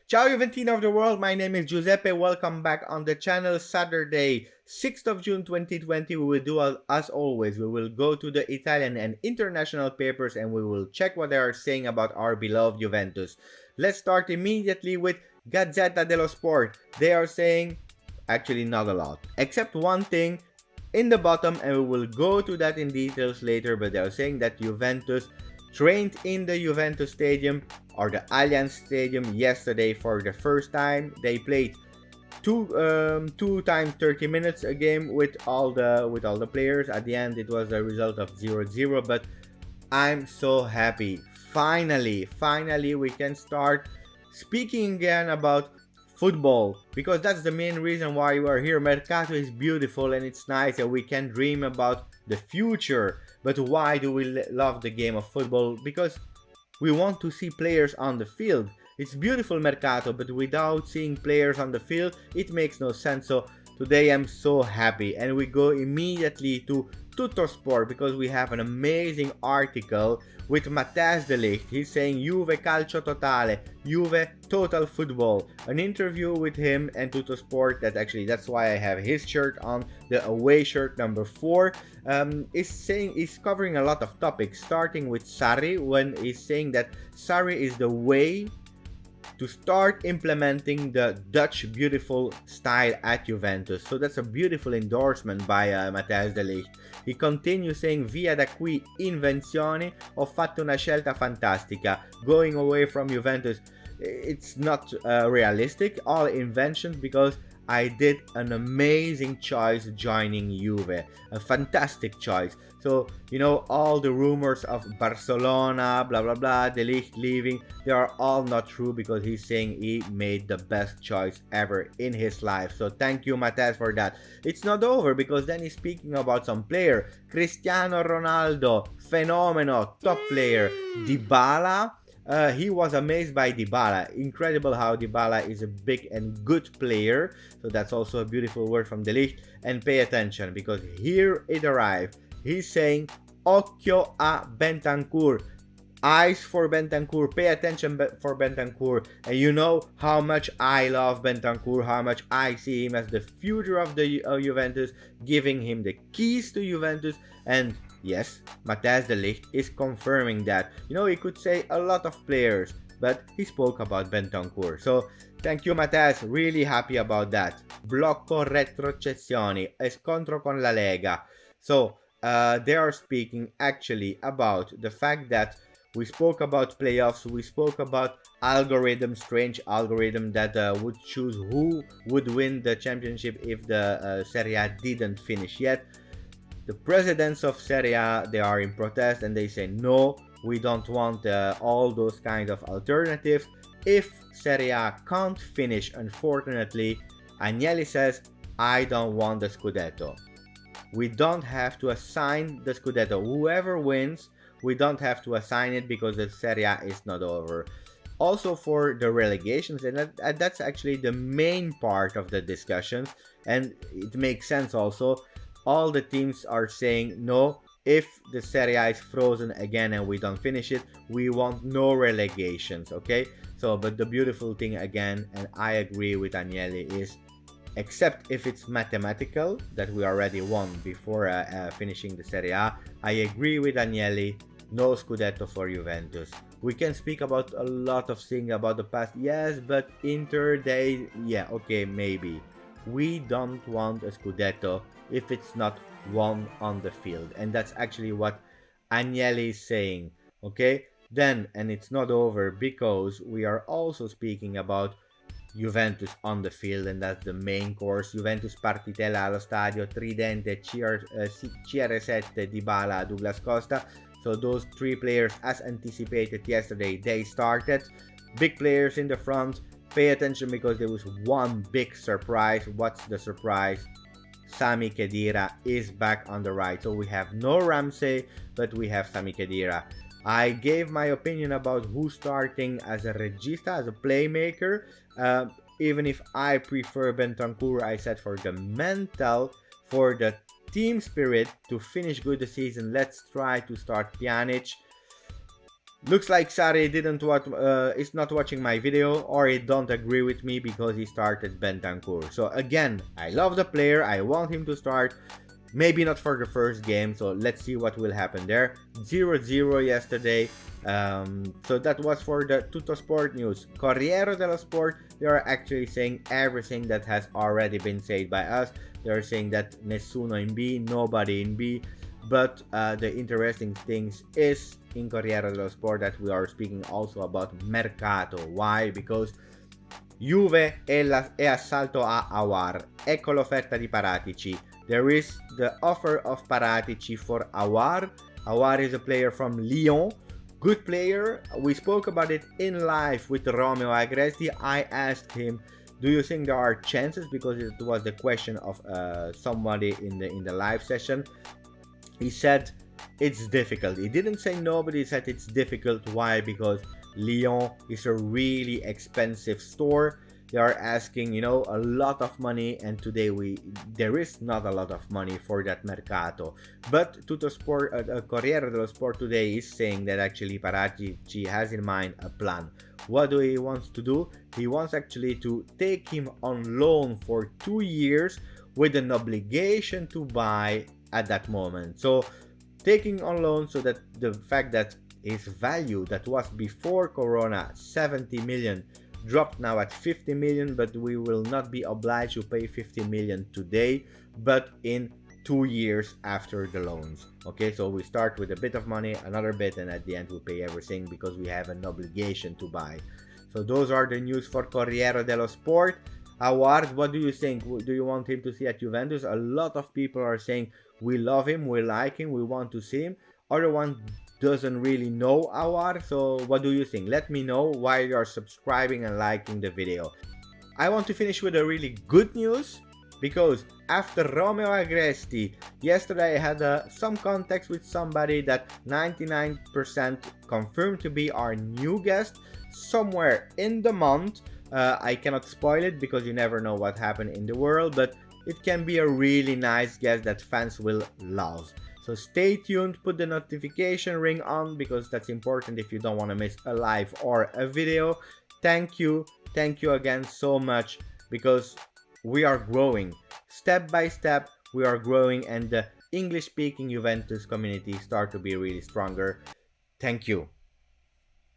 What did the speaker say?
Ciao Juventini of the world, my name is Giuseppe. Welcome back on the channel. Saturday, 6th of June 2020, we will do as always. We will go to the Italian and international papers and we will check what they are saying about our beloved Juventus. Let's start immediately with Gazzetta dello Sport. They are saying, actually not a lot, except one thing in the bottom, and we will go to that in details later, but they are saying that Juventus trained in the Juventus Stadium or the Allianz Stadium yesterday for the first time. They played two times 30 minutes a game with all the players. At the end, it was a result of 0-0. But I'm so happy. Finally, we can start speaking again about football, because that's the main reason why you are here. Mercato is beautiful and it's nice and we can dream about the future. But why do we love the game of football? Because we want to see players on the field. It's beautiful Mercato, but without seeing players on the field, it makes no sense. So today I'm so happy, and we go immediately to Tuttosport because we have an amazing article with Matthijs de Ligt. He's saying Juve calcio totale, Juve total football. An interview with him and Tuttosport, that's why I have his shirt on, the away shirt number 4. Is covering a lot of topics, starting with Sarri, when he's saying that Sarri is the way to start implementing the Dutch beautiful style at Juventus. So that's a beautiful endorsement by Matthijs de Ligt. He continues saying, via da qui invenzioni, ho fatto una scelta fantastica. Going away from Juventus, it's not realistic, all inventions, because I did an amazing choice joining Juve. A fantastic choice. So, all the rumors of Barcelona, blah blah blah, De Ligt leaving, they are all not true, because he's saying he made the best choice ever in his life. So thank you, Matthijs, for that. It's not over, because then he's speaking about some player. Cristiano Ronaldo, fenomeno, top player. Dybala. He was amazed by Dybala. Incredible how Dybala is a big and good player. So that's also a beautiful word from De Ligt. And pay attention, because here it arrived. He's saying, occhio a Bentancur. Eyes for Bentancur. Pay attention for Bentancur. And you know how much I love Bentancur, how much I see him as the future of the Juventus, giving him the keys to Juventus. And yes, Matthijs de Ligt is confirming that. He could say a lot of players, but he spoke about Bentancur. So thank you, Matthijs. Really happy about that. Blocco retrocessioni. Scontro con la Lega. So they are speaking actually about the fact that we spoke about playoffs, we spoke about strange algorithm that would choose who would win the championship if the Serie A didn't finish yet. The presidents of Serie A, they are in protest and they say, no, we don't want all those kind of alternatives. If Serie A can't finish, unfortunately, Agnelli says, I don't want the Scudetto. We don't have to assign the Scudetto. Whoever wins, we don't have to assign it, because the Serie A is not over. Also for the relegations, and that's actually the main part of the discussions, and it makes sense also. All the teams are saying, no, if the Serie A is frozen again and we don't finish it, we want no relegations, okay? So, but the beautiful thing again, and I agree with Agnelli, is except if it's mathematical, that we already won before finishing the Serie A, I agree with Agnelli, no Scudetto for Juventus. We can speak about a lot of things about the past, yes, but Inter, okay, maybe. We don't want a Scudetto if it's not won on the field. And that's actually what Agnelli is saying, okay? Then, and it's not over, because we are also speaking about Juventus on the field, and that's the main course. Juventus partitella allo stadio, Tridente, CR7, Dybala, Douglas Costa. So those 3 players, as anticipated yesterday, they started. Big players in the front. Pay attention, because there was one big surprise. What's the surprise? Sami Khedira is back on the right. So we have no Ramsey, but we have Sami Khedira. I gave my opinion about who's starting as a regista, as a playmaker. Even if I prefer Bentancur, I said for the mental, for the team spirit to finish good the season, let's try to start Pjanic. Looks like Sari didn't watch, is not watching my video, or he don't agree with me because he started Bentancur. So again, I love the player, I want him to start. Maybe not for the first game, so let's see what will happen there. 0-0 yesterday. So that was for the Tuttosport news. Corriere dello Sport, they are actually saying everything that has already been said by us. They are saying that nessuno in B, nobody in B. But the interesting things is in Corriere dello Sport that we are speaking also about mercato. Why? Because Juve è assalto a Aouar. Ecco l'offerta di Paratici. There is the offer of Paratici for Aouar. Aouar is a player from Lyon. Good player. We spoke about it in live with Romeo Agresti. I asked him, do you think there are chances? Because it was the question of somebody in the live session. He said it's difficult. He didn't say no, but he said it's difficult. Why? Because Lyon is a really expensive store. They are asking, you know, a lot of money, and today there is not a lot of money for that mercato. But Tuttosport, Corriere dello Sport today is saying that actually Paratici has in mind a plan. What do he wants to do? He wants actually to take him on loan for 2 years with an obligation to buy at that moment. So taking on loan, so that the fact that his value that was before Corona 70 million dropped now at 50 million, but we will not be obliged to pay 50 million today, but in 2 years after the loans. Okay, so we start with a bit of money, another bit, and at the end we pay everything because we have an obligation to buy. So those are the news for Corriere dello Sport. Aouar, what do you think? Do you want him to see at Juventus? A lot of people are saying we love him, we like him, we want to see him. Other one doesn't really know Aouar, so what do you think? Let me know while you're subscribing and liking the video. I want to finish with a really good news, because after Romeo Agresti, yesterday I had some context with somebody that 99% confirmed to be our new guest somewhere in the month. I cannot spoil it because you never know what happened in the world, but it can be a really nice guest that fans will love. So stay tuned, put the notification ring on because that's important if you don't want to miss a live or a video. Thank you again so much, because we are growing. Step by step, we are growing, and the English-speaking Juventus community start to be really stronger. Thank you.